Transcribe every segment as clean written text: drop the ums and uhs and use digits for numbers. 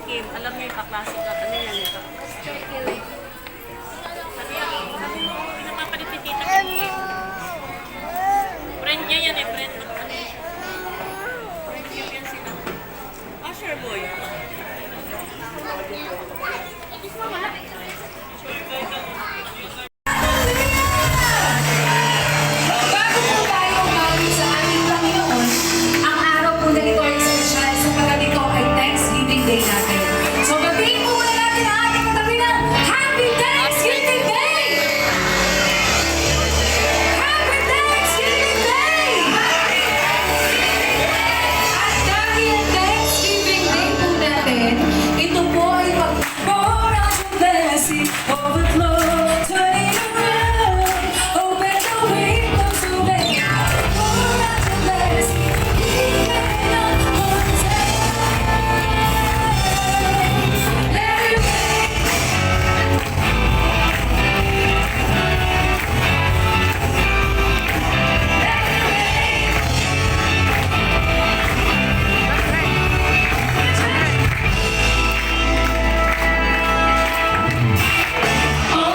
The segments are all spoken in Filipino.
Kim. Alam niyo yung kaklase ka. Ano yan ito? Sabi mo, pinapapalit ni Tita Kim. Friend niya yan eh. Friend mo. Friend Kim yan sila. Ah, sure boy. Bago po tayo umawit sa ating Panginoon, ang araw po na ito ay espesyal sapagkat ito ay Thanksgiving Day natin. So, batiin po muna natin ang ating katabi ng Happy Thanksgiving Day! Happy Thanksgiving Day! At dahil Thanksgiving Day po natin, ito po ay pag-pour out your blessing, overflow, turn it around, open the windows of heaven, pour out your blessing, even on one day. Let it rain. On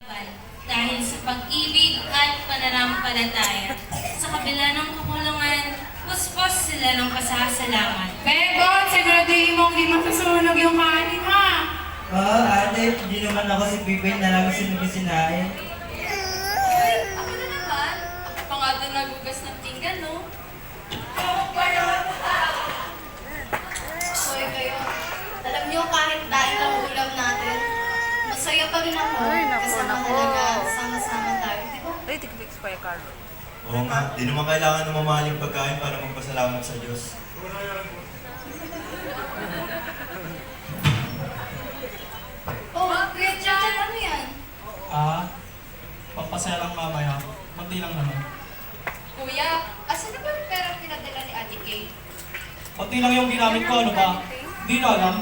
Dahil sa pag-ibig at pananampalataya, sa kabila ng kakulungan, puspos sila ng pasasalamat. Bebot, siguraduhin mong di masusunog yung kanin, ha? Ate, hindi naman ako si Pippin na lang sinugin sinain. Ako na naman. Pa nga doon nagugas ng pinggan, no? Hoy kayo, alam niyo kahit dahil ang ulam natin, masaya pa rin ako. Kasi mahalaga, sama-sama tayo, di ba? Ay, tikbik pa yung Carlo. Oo nga, di naman kailangan na mamahal yung pagkain para magpasalamat sa Diyos. Oh, Kuya Jan, ano yan? Papasaya lang mamaya. Kunti lang naman. Kuya, asan na ba yung perang pinadala ni Ate Kay? Kunti lang yung ginamit ko, ano ba? Hindi na alam.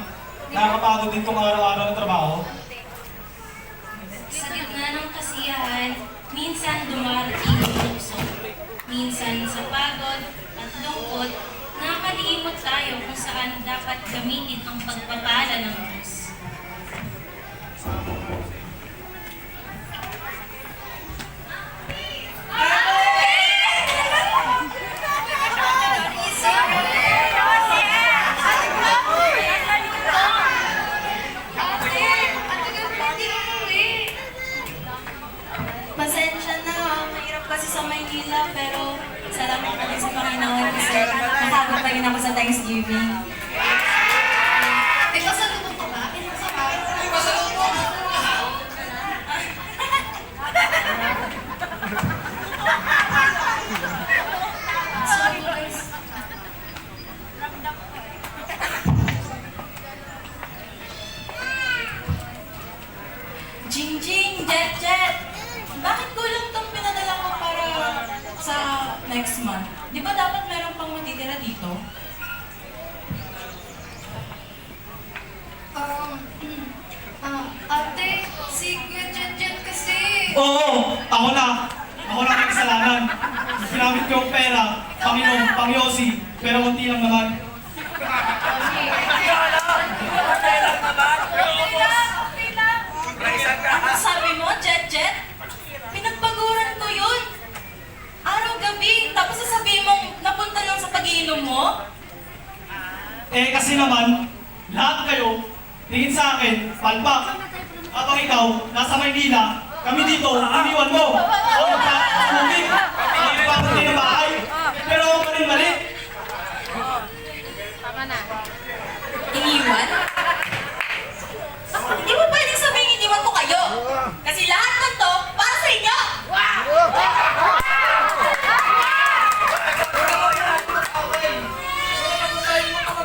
Nakakapagod din kong araw-araw ng trabaho. Sa gitna ng kasiyahan, minsan dumarating ang tukso. Minsan sa pagod at lungkot, nakakalimot tayo kung saan dapat gamitin ang pagpapala ng Diyos. Pasensya na, mahirap kasi sa Maynila, pero salamat pa rin sa Panginoon kasi nakagod pa rin ako sa Thanksgiving. May pasalubong ka ba? Pinasa ka? May pasalubong! Sorry, guys. Jing Jing, Jet Jet! Bakit kulang tong pinadala ko para sa next month? Di ba dapat meron pang matitira dito? Ate, si Kuya Jan kasi. Oo! Ako na! Ako na may kasalanan. Ginamit ko yung pera, Panginoon, Pangyosi, pero kunti lang naman. Ano sabi mo, Jet Jet? Pinagpaguran ko yun. Araw-gabi, tapos sasabihin mong napunta lang sa pag-iinom mo? Kasi naman, lahat kayo, tingin sa akin, palpak. Habang ikaw, nasa Maynila, kami dito, iniwan mo. O nagpapagugit. Nagpapagugit ng bahay. Pero ako pa rin mali. Iniwan? Hindi mo pwedeng sabihin iniwan ko kayo. Kasi lahat ng to, para sa inyo!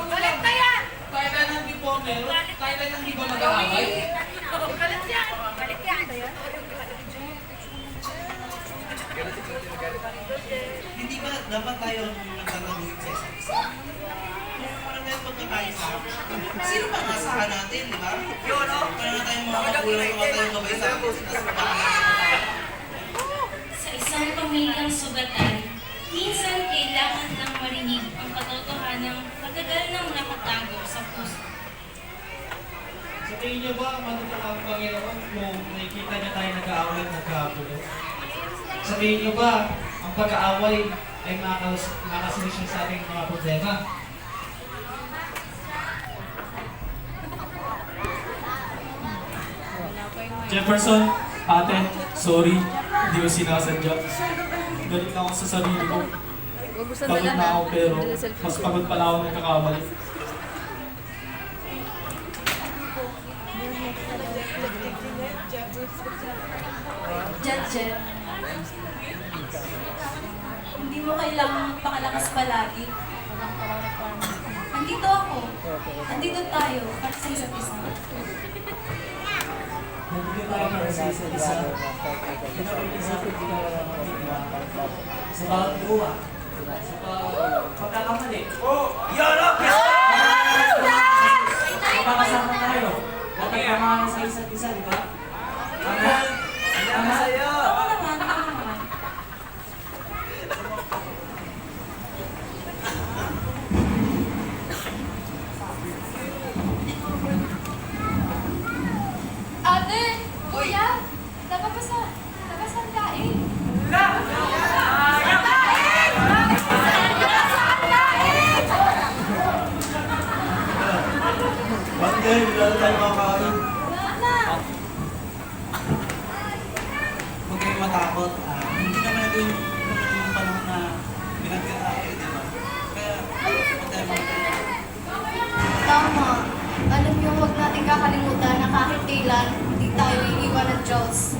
Balik na yan! Kailan hindi po meron? Kailan hindi ba mag-aaway? Balik yan! Balik yan! Hindi ba dapat tayo nagtataguhin sa isa't isa? Parang ganyan pagkakaisa. Sino ba ang asahan natin, di ba? Parang na tayong mga magulang mga tayong gabay sa akin. Sa isang pamilyang sugatan, minsan kailangan lang marinig ang katotohanang matagal nang nakatago sa puso. Sa tingin niyo ba, matutok ang Panginoon kung nakikita niya tayo nag-aaway at nagkagulo? Sa tingin niyo ba, ang pag-aaway ay makakasolusyon sa ating mga problema? Jefferson, ate, sorry, hindi ko sinasadya. Galit na ako sa sarili ko. Pagod na ako pero mas pagod pala ako nagkakamali. Jet Jet. Hindi mo kailangang magpakalakas palagi. Andito ako. Andito tayo para sa isa't isa. Nandito tayo para sa isa't isa. Pinapag-isa ko sa bawat buwa. Sa bawat pagkakamali. Magpapasama tayo. At nagmamahalan sa isa't isa, di ba? Tama sa'yo! Oo naman, oo naman. Ate, Kuya, dapat dahilan, hindi tayo iiwan ng Diyos.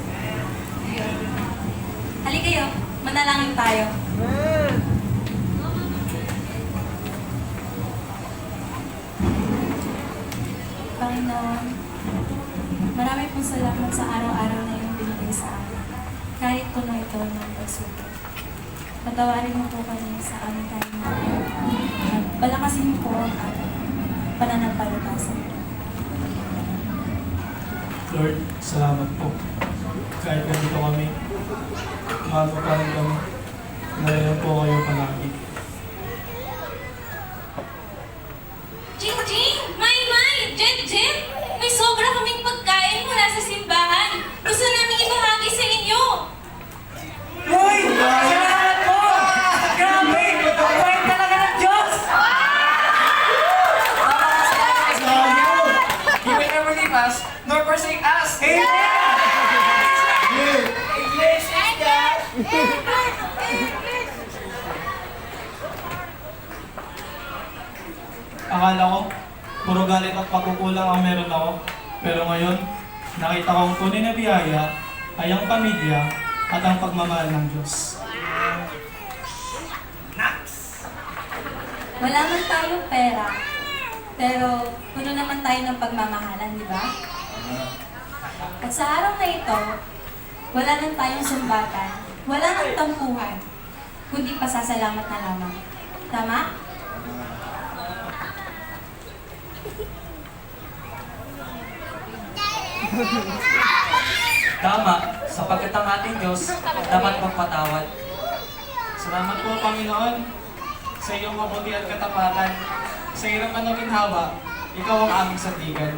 Halika kayo, manalangin tayo. Panginoon, marami pong salamat sa araw-araw na iyong binigay sa amin. Kahit puno ito ng pagsubok. Patawarin mo po kami sa aming kahinaan. At palakasin mo po ang aming pananampalatasa. Lord, salamat po. Kahit nandito kami, mahal pa rin kami. Ngayon po kayo palagi. Jing! May! Jen! May sobra kaming pagkain mula sa simbahan. Gusto namin ibahagi sa inyo. Uy! Salamat po! Grabe! Ang bait talaga ng Diyos! He will never leave us, nor forsake us. Akala ko, puro galit at pagkukulang ang meron ako. Pero ngayon, nakita kong tunay na biyaya ay ang pamilya at ang pagmamahal ng Diyos. Wala man tayong pera, pero puno naman tayo ng pagmamahalan, di ba? At sa araw na ito, wala nang tayong sumbatan, wala nang tampuhan, kundi pasasalamat na lamang. Tama? Tama, sapagkat ang ating Diyos dapat magpatawad. Salamat po, Panginoon, sa iyong mabuti at katapatan. Sa hirap at ginhawa, ikaw ang aming sandigan.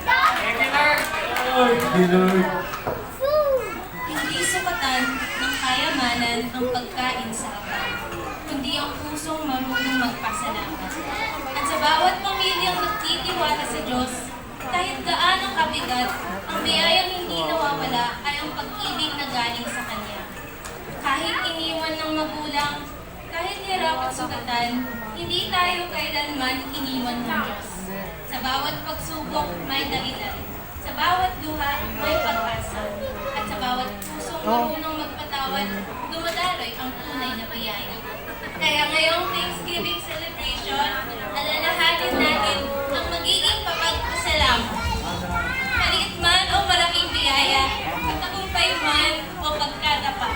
Thank you, Lord! Lord! Hindi sukatan ng kayamanan ang pagkain sa hapag, kundi ang pusong marunong magpasalamat. At sa bawat pamilyang nagtitiwala sa Diyos, kahit gaano kabigat, ang biyayang hindi nawawala ay ang pag-ibig na galing sa Kanya. Kahit iniwan ng magulang, kahit hirap at sugatan, hindi tayo kailanman iniwan ng Diyos. Sa bawat pagsubok, may dahilan. Sa bawat luha, may pag-asa. At sa bawat pusong marunong magpatawad, dumadaloy ang tunay na biyaya. Kaya ngayong Thanksgiving celebration, alalahanin natin ang magiging papagpasalamat. Maliit man o malaking biyaya, pagtagumpay man o pagkadapa.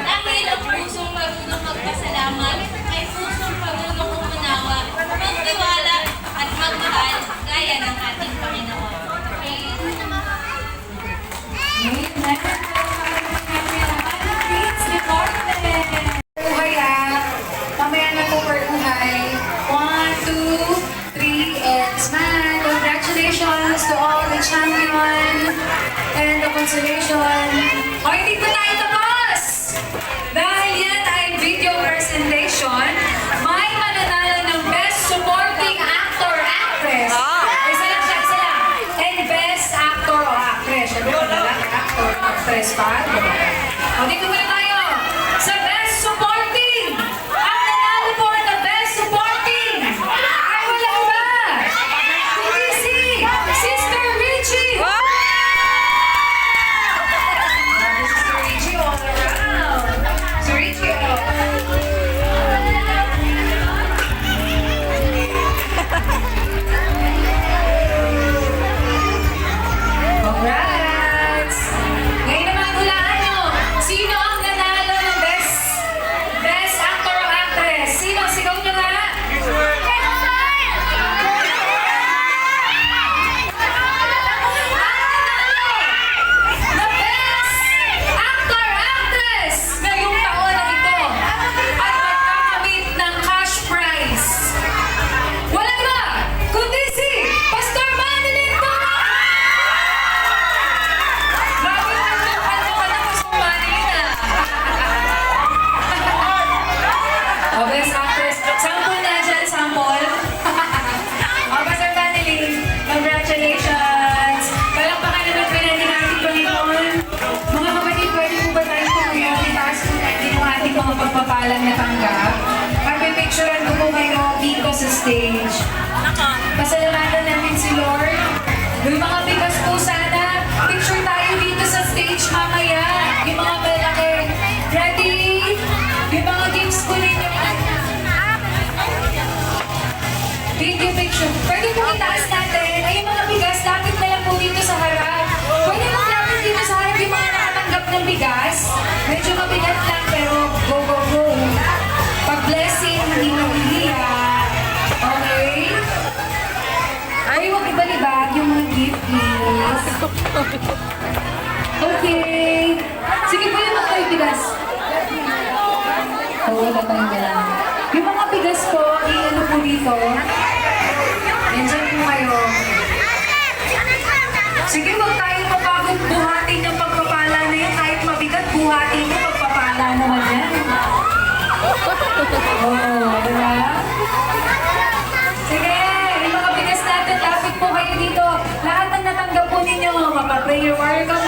Dahil ang pusong marunong magpasalamat ay pusong marunong umunawa, magtiwala at magmahal gaya ng ating Panginoon. Buhay mamaya na po for buhay. 1, 2, 3, and smile. Congratulations to all the champion and the consolation. O, hindi pa tayo tapos! Dahil yan ay video presentation, may mananalo ng Best Supporting Actor Actress. Isa lang siya, isa lang. And Best Actor o Actress. Siyempre, lalaki actor, actress pa. O, dito muna tayo. Sa Best Supporting! Ang nanalo po ng Best Supporting! Ay, wala ba? Hindi si Sister Richie! Grabe, Sister Richie all around. Sister Richie, Congrats! Ngayon naman, hulaan nyo. Sino ang nanalo ng Best Actor o Actress? Sino? Sigaw nyo nga. The Best Actor Actress ngayong taon na ito at magkakamit ng cash prize. Wala ba? Kundi si Pastor Manny Lindo! Grabe naman ka na Pastor Manny na. O, Best Actress. Sample na dyan, sample. O, Pastor Manny Lindo, congratulations! Palakpakan naman po natin ating Panginoon. Mga kapatid, pwede po ba tayong tumuyo? Itaas po natin yung ating mga pagpapalang natanggap. At pipicturean ko po kayo dito sa stage. Pasalamatan na Yung mga bigas po sana, picture tayo dito sa stage mamaya. Yung mga malaki. Ready? Yung mga gifts po ninyo. Video picture. Pwede po itaas natin. Ay, yung mga bigas, lapit na lang po dito sa harap. Pwede po lapit dito sa harap yung mga nakatanggap ng bigas. Medyo mabigat lang, pero go, go, go. Pag-blessing, hindi mahihiya. Okay? Ay, huwag iba-libag yung mga gift, please. Okay. Sige po yung mga bigas. Oo, wala pa yung dala. Yung mga bigas po, i-ano po dito. Nandiyan po kayo. Sige, huwag tayong mapagod buhatin yung pagpapala na yun. Kahit mabigat, buhatin mo, pagpapala naman yan. Oo, diba? Sige, yung mga bigas natin, lapit po kayo dito. Lahat ng natanggap po ninyo, mapa-prayer warrior